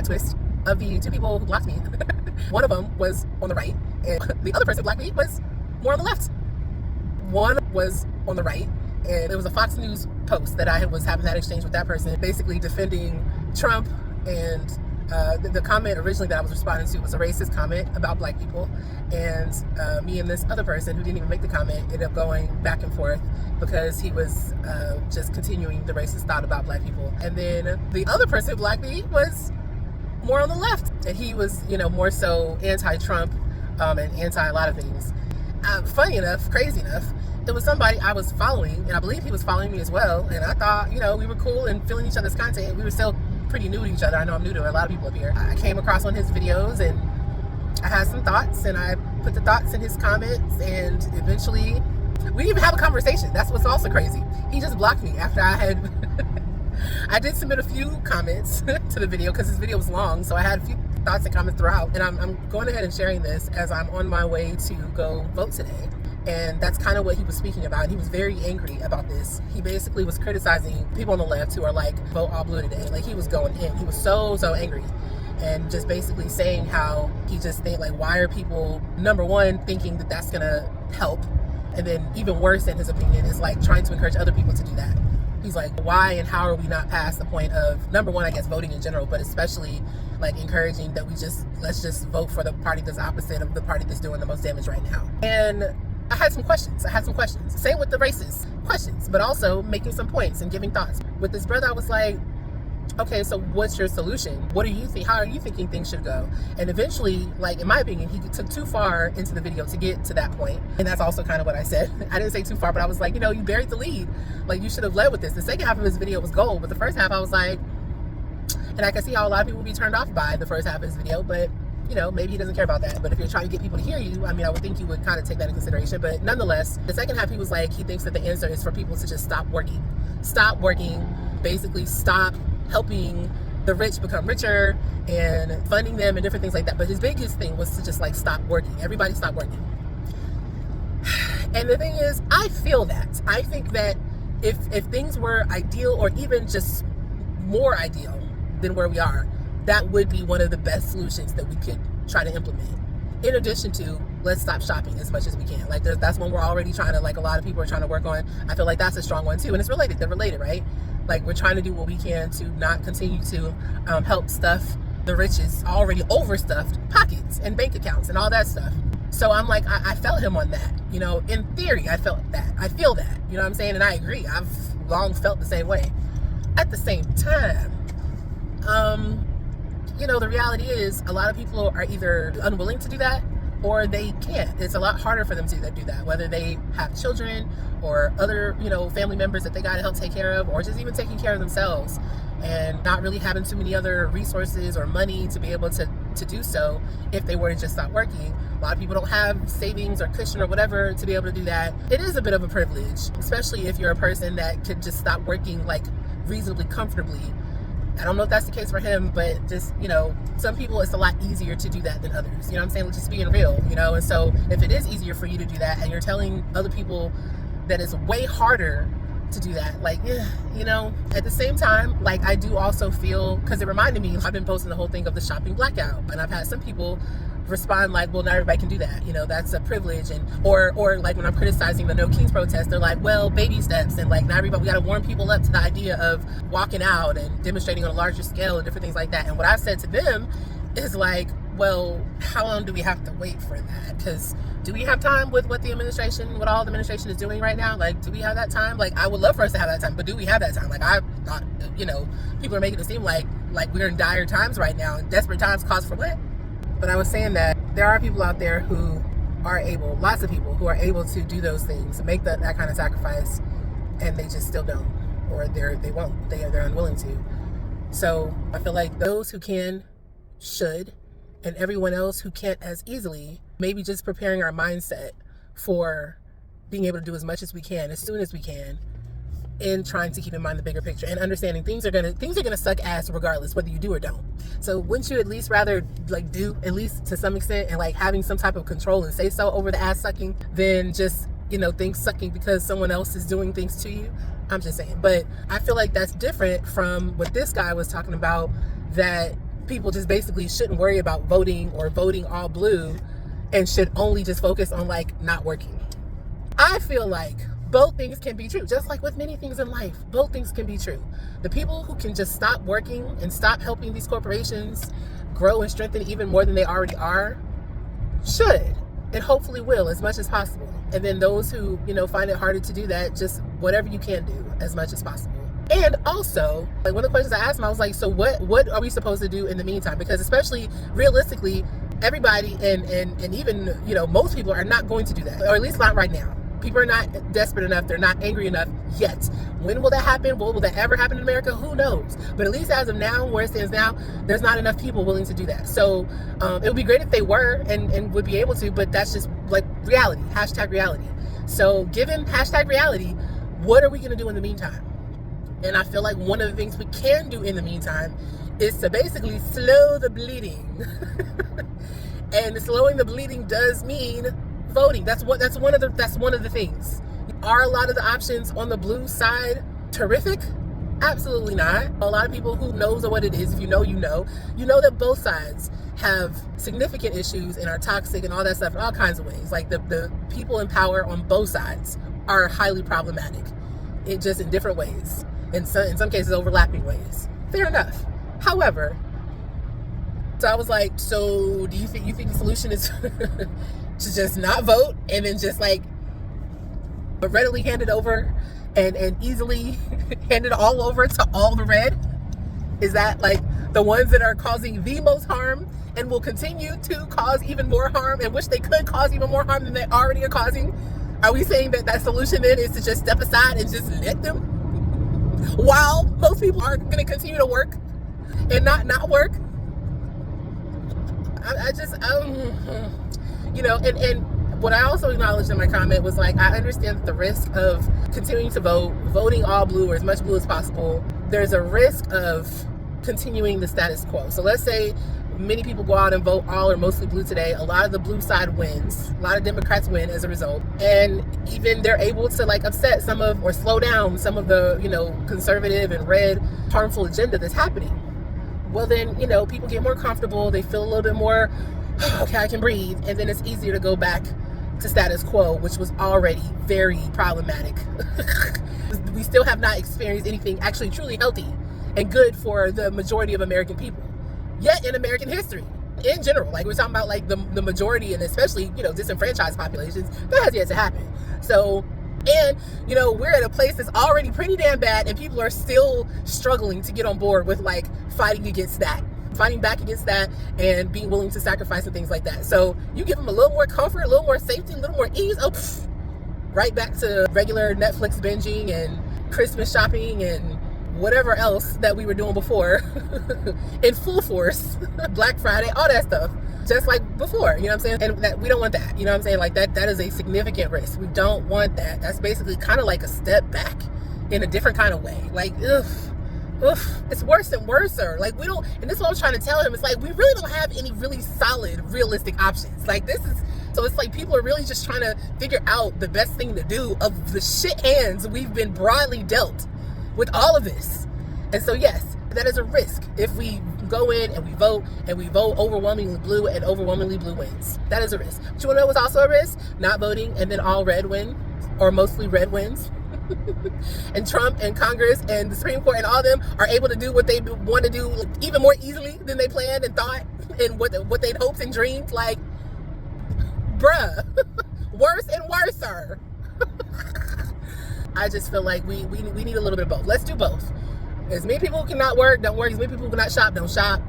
plot twist of the two people who blocked me, one of them was on the right, and the other person who blocked me was more on the left. One was on the right, and it was a Fox News post that I was having that exchange with that person, basically defending Trump, and the comment originally that I was responding to was a racist comment about black people, and me and this other person who didn't even make the comment ended up going back and forth because he was just continuing the racist thought about black people. And then the other person who blocked me was more on the left, and he was, you know, more so anti-Trump and anti a lot of things. Funny enough, crazy enough, it was somebody I was following, and I believe he was following me as well, and I thought, you know, we were cool and feeling each other's content. We were still pretty new to each other. I know I'm new to a lot of people up here. I came across one of his videos, and I had some thoughts, and I put the thoughts in his comments, and eventually we didn't even have a conversation. That's what's also crazy. He just blocked me after I had I did submit a few comments to the video because this video was long, so I had a few thoughts and comments throughout, and I'm going ahead and sharing this as I'm on my way to go vote today. And that's kind of what he was speaking about. He was very angry about this. He basically was criticizing people on the left who are like, vote all blue today. Like, he was going in. He was so angry, and just basically saying how he just think, like, why are people, number one, thinking that that's gonna help, and then even worse in his opinion is like trying to encourage other people to do that. He's like, why and how are we not past the point of, number one, I guess voting in general, but especially like encouraging that let's just vote for the party that's opposite of the party that's doing the most damage right now. And I had some questions. Same with the racist questions, but also making some points and giving thoughts. With this brother, I was like, okay, so what's your solution? What do you think? How are you thinking things should go? And eventually, like, in my opinion, he took too far into the video to get to that point. And that's also kind of what I said. I didn't say too far, but I was like, you know, you buried the lead. Like, you should have led with this. The second half of his video was gold, but the first half I was like, and I can see how a lot of people will be turned off by the first half of his video, but you know, maybe he doesn't care about that. But if you're trying to get people to hear you, I mean, I would think you would kind of take that into consideration. But nonetheless, the second half, he was like, he thinks that the answer is for people to just stop working, basically stop helping the rich become richer and funding them and different things like that. But his biggest thing was to just like stop working. Everybody stop working. And the thing is, I feel that. I think that if things were ideal, or even just more ideal than where we are, that would be one of the best solutions that we could try to implement. In addition to, let's stop shopping as much as we can. Like, that's one we're already trying to, like, a lot of people are trying to work on. I feel like that's a strong one too, and it's related. They're related, right? Like, we're trying to do what we can to not continue to help stuff the rich's already overstuffed pockets and bank accounts and all that stuff. So I'm like, I felt him on that. You know, in theory, I felt that. I feel that. You know what I'm saying? And I agree. I've long felt the same way. At the same time, you know, the reality is a lot of people are either unwilling to do that or they can't. It's a lot harder for them to do that, whether they have children or other, you know, family members that they got to help take care of, or just even taking care of themselves and not really having too many other resources or money to be able to do so if they were to just stop working. A lot of people don't have savings or cushion or whatever to be able to do that. It is a bit of a privilege, especially if you're a person that could just stop working like reasonably comfortably. I don't know if that's the case for him, but just, you know, some people it's a lot easier to do that than others. You know what I'm saying? Just being real, you know? And so if it is easier for you to do that and you're telling other people that it's way harder to do that, like, yeah, you know, at the same time, like, I do also feel, because it reminded me, I've been posting the whole thing of the shopping blackout, and I've had some people respond like, well, not everybody can do that, you know, that's a privilege. And or like when I'm criticizing the No Kings protest, they're like, well, baby steps, and like, not everybody, we got to warm people up to the idea of walking out and demonstrating on a larger scale and different things like that. And what I said to them is like, well, how long do we have to wait for that? Because do we have time with what the administration, what all the administration is doing right now? Like, do we have that time? Like, I would love for us to have that time, but do we have that time? Like, I thought, you know, people are making it seem like we're in dire times right now, and desperate times cause for what? But I was saying that there are people out there who are able, lots of people who are able to do those things, make that kind of sacrifice, and they just still don't, or they won't, they're unwilling to. So I feel like those who can, should, and everyone else who can't as easily, maybe just preparing our mindset for being able to do as much as we can, as soon as we can, and trying to keep in mind the bigger picture and understanding things are gonna suck ass regardless whether you do or don't. So wouldn't you at least rather like do, at least to some extent, and like having some type of control and say so over the ass sucking than just, you know, things sucking because someone else is doing things to you? I'm just saying. But I feel like that's different from what this guy was talking about, that people just basically shouldn't worry about voting or voting all blue and should only just focus on like not working. I feel like both things can be true. Just like with many things in life, both things can be true. The people who can just stop working and stop helping these corporations grow and strengthen even more than they already are should and hopefully will as much as possible. And then those who, find it harder to do that, just whatever you can do as much as possible. And also, like, one of the questions I asked him, I was like, so what are we supposed to do in the meantime? Because especially realistically, everybody and even, most people are not going to do that, or at least not right now. People are not desperate enough. They're not angry enough yet. When will that happen? Will that ever happen in America? Who knows? But at least as of now, where it stands now, there's not enough people willing to do that. So it would be great if they were and would be able to, but that's just like reality, #reality. So given #reality, what are we going to do in the meantime? And I feel like one of the things we can do in the meantime is to basically slow the bleeding. And slowing the bleeding does mean voting. That's one of the things. Are a lot of the options on the blue side terrific? Absolutely not. A lot of people who knows what it is, if you know that both sides have significant issues and are toxic and all that stuff in all kinds of ways. Like the people in power on both sides are highly problematic. It just in different ways. In some cases overlapping ways. Fair enough. However, so I was like, so do you think the solution is to just not vote and then just like readily hand it over and easily hand it all over to all the red? Is that like the ones that are causing the most harm and will continue to cause even more harm and wish they could cause even more harm than they already are causing? Are we saying that solution then is to just step aside and just let them, while most people are going to continue to work and not work? And what I also acknowledged in my comment was like, I understand the risk of continuing to voting all blue or as much blue as possible. There's a risk of continuing the status quo. So let's say many people go out and vote all or mostly blue today. A lot of the blue side wins. A lot of Democrats win as a result. And even they're able to like upset or slow down some of the, conservative and red harmful agenda that's happening. Well, then, people get more comfortable. They feel a little bit more, okay, I can breathe. And then it's easier to go back to status quo, which was already very problematic. We still have not experienced anything actually truly healthy and good for the majority of American people yet in American history in general. Like, we're talking about like the majority and especially, disenfranchised populations. That has yet to happen. So, and, we're at a place that's already pretty damn bad and people are still struggling to get on board with like fighting back against that and being willing to sacrifice and things like that. So you give them a little more comfort, a little more safety, a little more ease. Right back to regular Netflix binging and Christmas shopping and whatever else that we were doing before in full force. Black Friday, all that stuff. Just like before, you know what I'm saying? And that we don't want that, you know what I'm saying? Like that is a significant risk. We don't want that. That's basically kind of like a step back in a different kind of way. Like, it's worse and worse. Like, we don't, and this is what I was trying to tell him. It's like, we really don't have any really solid, realistic options. Like, so it's like people are really just trying to figure out the best thing to do of the shit hands we've been broadly dealt with all of this. And so, yes, that is a risk if we go in and we vote overwhelmingly blue and overwhelmingly blue wins. That is a risk. But you want to know what's also a risk? Not voting and then all red win, or mostly red wins. And Trump and Congress and the Supreme Court and all of them are able to do what they want to do even more easily than they planned and thought and what they'd hoped and dreamed. Like, bruh, worse and worser. I just feel like we need a little bit of both. Let's do both. As many people who cannot work, don't work. As many people who cannot shop, don't shop.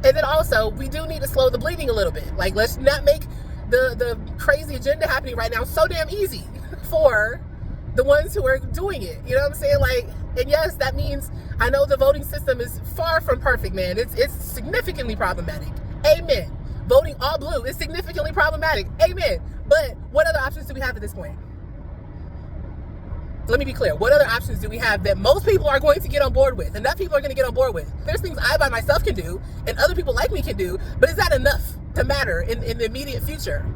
And then also, we do need to slow the bleeding a little bit. Like, let's not make the crazy agenda happening right now so damn easy for the ones who are doing it. You know what I'm saying? Like, and yes, that means, I know the voting system is far from perfect, man. It's significantly problematic. Amen. Voting all blue is significantly problematic. Amen. But what other options do we have at this point? Let me be clear. What other options do we have that most people are going to get on board with? And that people are going to get on board with. There's things I by myself can do and other people like me can do, but is that enough to matter in the immediate future?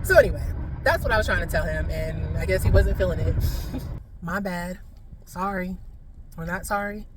So anyway, that's what I was trying to tell him, and I guess he wasn't feeling it. My bad. Sorry. Or not sorry.